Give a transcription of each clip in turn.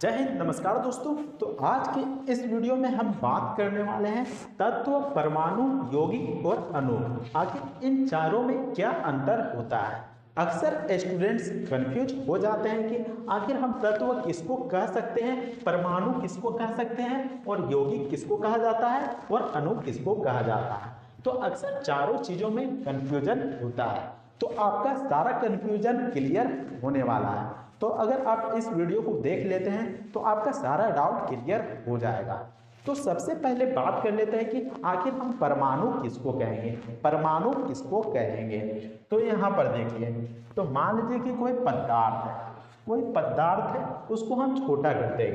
जय हिंद। नमस्कार दोस्तों। तो आज के इस वीडियो में हम बात करने वाले हैं तत्व, परमाणु, यौगिक और अणु। आखिर इन चारों में क्या अंतर होता है। अक्सर स्टूडेंट्स कंफ्यूज हो जाते हैं कि आखिर हम तत्व किसको कह सकते हैं, परमाणु किसको कह सकते हैं और यौगिक किसको कहा जाता है और अणु किसको कहा जाता है। तो अक्सर चारों चीज़ों में कंफ्यूजन होता है। तो आपका सारा कंफ्यूजन क्लियर होने वाला है। तो अगर आप इस वीडियो को देख लेते हैं तो आपका सारा डाउट क्लियर हो जाएगा। तो सबसे पहले बात कर लेते हैं कि आखिर हम परमाणु किसको कहेंगे, परमाणु किसको कहेंगे। तो यहाँ पर देखिए, तो मान लीजिए कि कोई पदार्थ है, उसको हम छोटा करते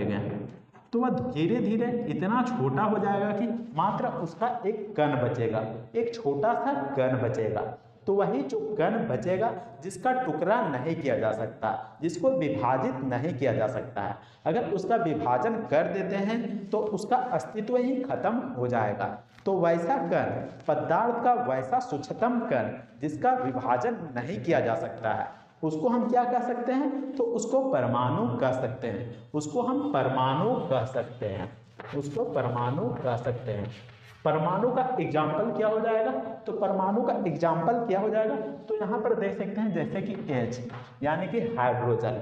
गए तो वह धीरे धीरे इतना छोटा हो जाएगा कि मात्र उसका एक कण बचेगा, एक छोटा सा कण बचेगा। तो वही जो कण बचेगा जिसका टुकड़ा नहीं किया जा सकता, जिसको विभाजित नहीं किया जा सकता है। अगर उसका विभाजन कर देते हैं तो उसका अस्तित्व ही खत्म हो जाएगा। तो वैसा कण, पदार्थ का वैसा सूक्ष्मतम कण जिसका विभाजन नहीं किया जा सकता है, उसको हम क्या कह सकते हैं, तो उसको परमाणु कह सकते हैं। उसको हम परमाणु कह सकते हैं, उसको परमाणु कह सकते हैं। परमाणु का एग्जाम्पल क्या हो जाएगा, तो परमाणु का एग्जाम्पल क्या हो जाएगा, तो यहाँ पर देख सकते हैं जैसे कि H यानी कि हाइड्रोजन।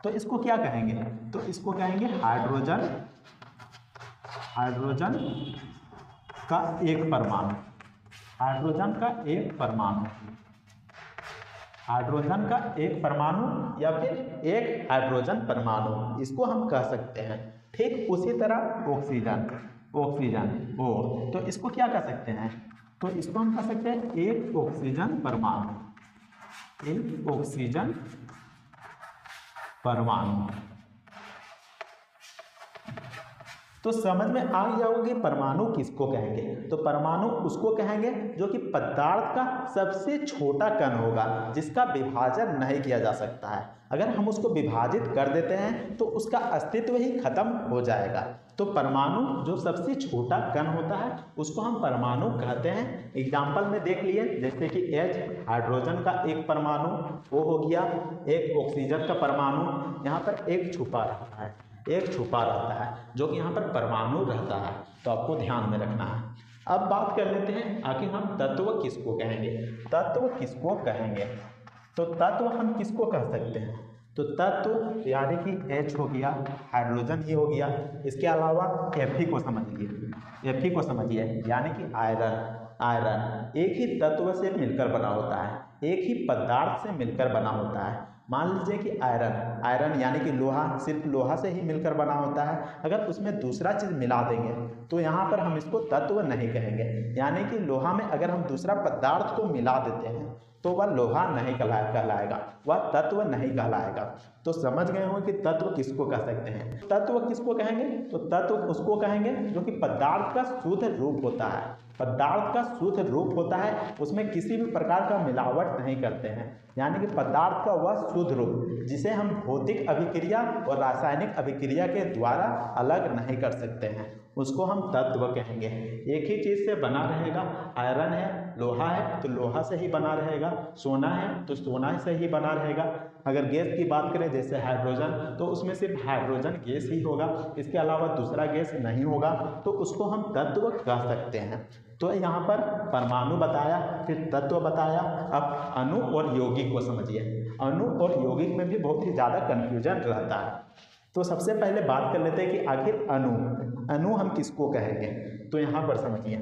तो इसको क्या कहेंगे, तो इसको कहेंगे हाइड्रोजन, हाइड्रोजन का एक परमाणु, हाइड्रोजन का एक परमाणु, हाइड्रोजन का एक परमाणु या फिर एक हाइड्रोजन परमाणु, इसको हम कह सकते हैं। ठीक उसी तरह ऑक्सीजन, ऑक्सीजन ओ, तो इसको क्या कह सकते हैं, तो इसको हम कह सकते हैं एक ऑक्सीजन परमाणु, एक ऑक्सीजन परमाणु। तो समझ में आ गया होगा कि परमाणु किसको कहेंगे। तो परमाणु उसको कहेंगे जो कि पदार्थ का सबसे छोटा कण होगा, जिसका विभाजन नहीं किया जा सकता है। अगर हम उसको विभाजित कर देते हैं तो उसका अस्तित्व ही खत्म हो जाएगा। तो परमाणु जो सबसे छोटा कण होता है उसको हम परमाणु कहते हैं। एग्जाम्पल में देख लिए, जैसे कि H हाइड्रोजन का एक परमाणु, वो हो गया एक ऑक्सीजन का परमाणु। यहाँ पर एक छुपा रहता है, एक छुपा रहता है जो कि यहाँ पर परमाणु रहता है। तो आपको ध्यान में रखना है। अब बात कर लेते हैं आखिर हम तत्व किसको कहेंगे, तत्व किसको कहेंगे। तो तत्व हम किसको कह सकते हैं, तो तत्व यानी कि H हो गया, हाइड्रोजन ही हो गया। इसके अलावा Fe को समझिए, Fe को समझिए यानी कि आयरन, आयरन एक ही तत्व से मिलकर बना होता है, एक ही पदार्थ से मिलकर बना होता है। मान लीजिए कि आयरन, आयरन यानी कि लोहा, सिर्फ लोहा से ही मिलकर बना होता है। अगर उसमें दूसरा चीज़ मिला देंगे तो यहाँ पर हम इसको तत्व नहीं कहेंगे। यानी कि लोहा में अगर हम दूसरा पदार्थ को मिला देते हैं तो वह लोहा नहीं कहलाएगा, वह तत्व नहीं कहलाएगा। तो समझ गए हो कि तत्व किसको कह सकते हैं। तत्व किसको कहेंगे, तो तत्व उसको कहेंगे जो कि पदार्थ का शुद्ध रूप होता है, पदार्थ का शुद्ध रूप होता है, उसमें किसी भी प्रकार का मिलावट नहीं करते हैं। यानी कि पदार्थ का वह शुद्ध रूप जिसे हम भौतिक अभिक्रिया और रासायनिक अभिक्रिया के द्वारा अलग नहीं कर सकते हैं, उसको हम तत्व कहेंगे। एक ही चीज़ से बना रहेगा, आयरन है, लोहा है तो लोहा से ही बना रहेगा, सोना है तो सोना से ही बना रहेगा। अगर गैस की बात करें जैसे हाइड्रोजन, तो उसमें सिर्फ हाइड्रोजन गैस ही होगा, इसके अलावा दूसरा गैस नहीं होगा। तो उसको हम तत्व कह सकते हैं। तो यहाँ पर परमाणु बताया, फिर तत्व बताया। अब अणु और यौगिक को समझिए। अणु और यौगिक में भी बहुत ही ज़्यादा कन्फ्यूजन रहता है। तो सबसे पहले बात कर लेते हैं कि आखिर अणु, अणु हम किसको कहेंगे। तो यहाँ पर समझिए,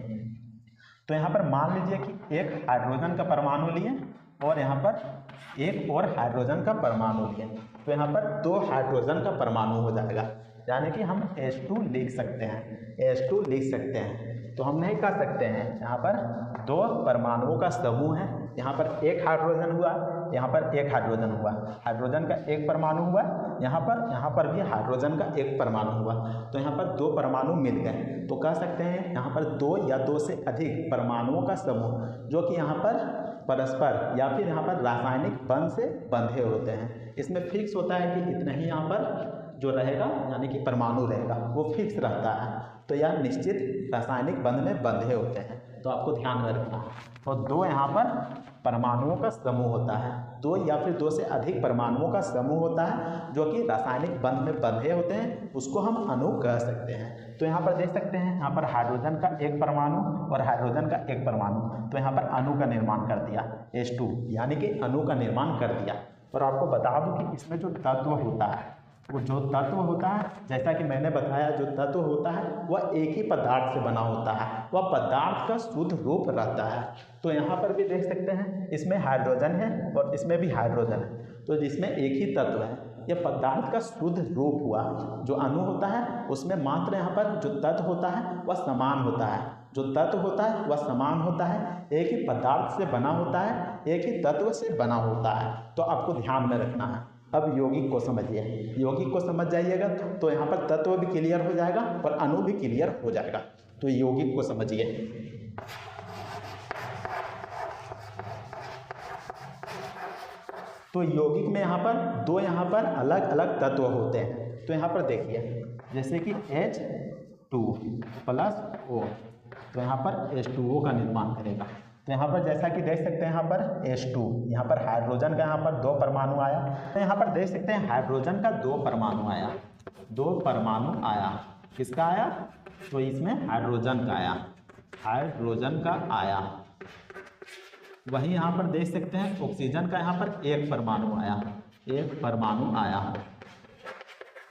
तो यहाँ पर मान लीजिए कि एक हाइड्रोजन का परमाणु लिए और यहाँ पर एक और हाइड्रोजन का परमाणु लिए, तो यहाँ पर दो हाइड्रोजन का परमाणु हो जाएगा। यानी कि हम H2 लिख सकते हैं, H2 लिख सकते हैं। तो हम नहीं कह सकते हैं, यहाँ पर दो परमाणुओं का समूह है, यहाँ पर एक हाइड्रोजन हुआ, यहाँ पर एक हाइड्रोजन हुआ, हाइड्रोजन का एक परमाणु हुआ, यहाँ पर भी हाइड्रोजन का एक परमाणु हुआ। तो यहाँ पर दो परमाणु मिल गए, तो कह सकते हैं यहाँ पर दो या दो से अधिक परमाणुओं का समूह जो कि यहाँ पर परस्पर या फिर यहाँ पर रासायनिक बंध से बंधे होते हैं। इसमें फिक्स होता है कि इतना ही यहाँ पर जो रहेगा यानी कि परमाणु रहेगा, वो फिक्स रहता है। तो यह निश्चित रासायनिक बंध में बंधे होते हैं, तो आपको ध्यान में रखना है। और दो यहाँ पर परमाणुओं का समूह होता है, दो या फिर दो से अधिक परमाणुओं का समूह होता है जो कि रासायनिक बंध में बंधे होते हैं, उसको हम अणु कह सकते हैं। तो यहाँ पर देख सकते हैं, यहाँ पर हाइड्रोजन का एक परमाणु और हाइड्रोजन का एक परमाणु, तो यहाँ पर अणु का निर्माण कर दिया H2, यानी कि अणु का निर्माण कर दिया। और आपको बता दूं कि इसमें जो तत्व होता है, वो जो तत्व होता है, जैसा कि मैंने बताया, जो तत्व होता है वह एक ही पदार्थ से बना होता है, वह पदार्थ का शुद्ध रूप रहता है। तो यहाँ पर भी देख सकते हैं, इसमें हाइड्रोजन है और इसमें भी हाइड्रोजन है, तो जिसमें एक ही तत्व है, यह पदार्थ का शुद्ध रूप हुआ। जो अणु होता है उसमें मात्र यहाँ पर जो तत्व होता है वह समान होता है, जो तत्व होता है वह समान होता है, एक ही पदार्थ से बना होता है, एक ही तत्व से बना होता है। तो आपको ध्यान में रखना है। अब यौगिक को समझिए, यौगिक को समझ जाइएगा तो यहाँ पर तत्व भी क्लियर हो जाएगा और अणु भी क्लियर हो जाएगा। तो यौगिक को समझिए। तो यौगिक में यहाँ पर दो अलग अलग तत्व होते हैं। तो यहाँ पर देखिए, जैसे कि H2 प्लस O, तो यहाँ पर H2O का निर्माण करेगा। तो यहाँ पर जैसा कि देख सकते हैं, यहाँ पर H2, यहाँ पर हाइड्रोजन का यहाँ पर दो परमाणु आया। तो यहाँ पर देख सकते हैं हाइड्रोजन का दो परमाणु आया, दो परमाणु आया। किसका आया? तो इसमें हाइड्रोजन का आया, हाइड्रोजन का आया। वहीं यहाँ पर देख सकते हैं ऑक्सीजन का यहाँ पर एक परमाणु आया, एक परमाणु आया,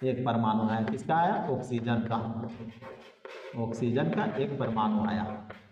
एक परमाणु आया। किसका आया? ऑक्सीजन का, ऑक्सीजन का एक परमाणु आया।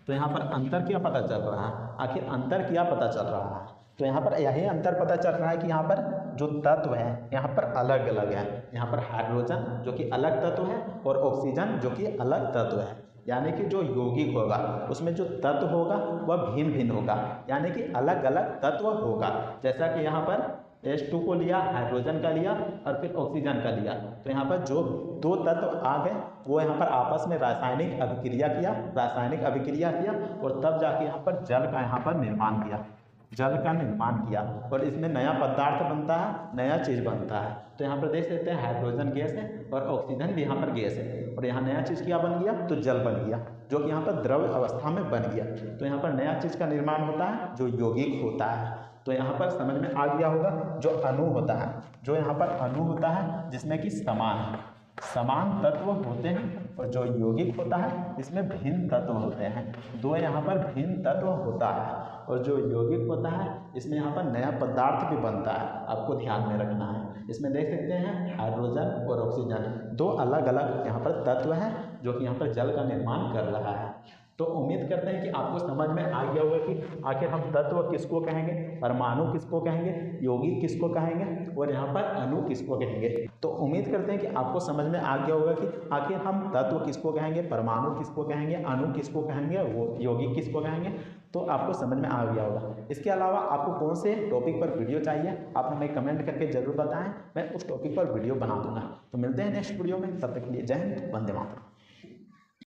तो यहाँ पर अंतर क्या पता चल रहा है? आखिर अंतर क्या पता चल रहा है? तो यहाँ पर यही अंतर पता चल रहा है कि यहाँ पर जो तत्व है यहाँ पर अलग अलग है। यहाँ पर हाइड्रोजन जो कि अलग तत्व है और ऑक्सीजन जो कि अलग तत्व है, यानी कि जो यौगिक होगा उसमें जो तत्व होगा वह भिन्न भिन्न होगा, यानी कि अलग अलग तत्व होगा। जैसा कि यहाँ पर H2 को लिया, हाइड्रोजन का लिया और फिर ऑक्सीजन का लिया, तो यहाँ पर जो दो तत्व आ गए वो यहाँ पर आपस में रासायनिक अभिक्रिया किया, रासायनिक अभिक्रिया किया और तब जाके यहाँ पर जल का यहाँ पर निर्माण किया, जल का निर्माण किया और इसमें नया पदार्थ बनता है, नया चीज़ बनता है। तो यहाँ पर देख सकते हैं हाइड्रोजन गैस है और ऑक्सीजन भी यहाँ पर गैस है और यहाँ नया चीज़ क्या बन गया? तो जल बन गया, जो कि यहाँ पर द्रव अवस्था में बन गया। तो यहाँ पर नया चीज़ का निर्माण होता है जो यौगिक होता है। तो यहाँ पर समझ में आ गया होगा। जो अणु होता है, जो यहाँ पर अणु होता है जिसमें कि समान तत्व होते हैं और जो यौगिक होता है इसमें भिन्न तत्व होते हैं। दो यहाँ पर भिन्न तत्व होता है और जो यौगिक होता है इसमें यहाँ पर नया पदार्थ भी बनता है, आपको ध्यान में रखना है। इसमें देख सकते हैं हाइड्रोजन और ऑक्सीजन दो अलग अलग यहाँ पर तत्व हैं जो कि यहाँ पर जल का निर्माण कर रहा है। तो उम्मीद करते हैं कि आपको समझ में आ गया होगा कि आखिर हम तत्व किसको कहेंगे, परमाणु किसको कहेंगे, यौगिक किसको कहेंगे और यहाँ पर अणु किसको कहेंगे। तो उम्मीद करते हैं कि आपको समझ में आ गया होगा कि आखिर हम तत्व किसको कहेंगे, परमाणु किसको कहेंगे, अणु किसको कहेंगे, वो यौगिक किसको कहेंगे। तो आपको समझ में आ गया होगा। इसके अलावा आपको कौन से टॉपिक पर वीडियो चाहिए आप हमें कमेंट करके जरूर बताएं, मैं उस टॉपिक पर वीडियो बना दूंगा। तो मिलते हैं नेक्स्ट वीडियो में, तब तक के लिए जय हिंद, वंदे मातरम।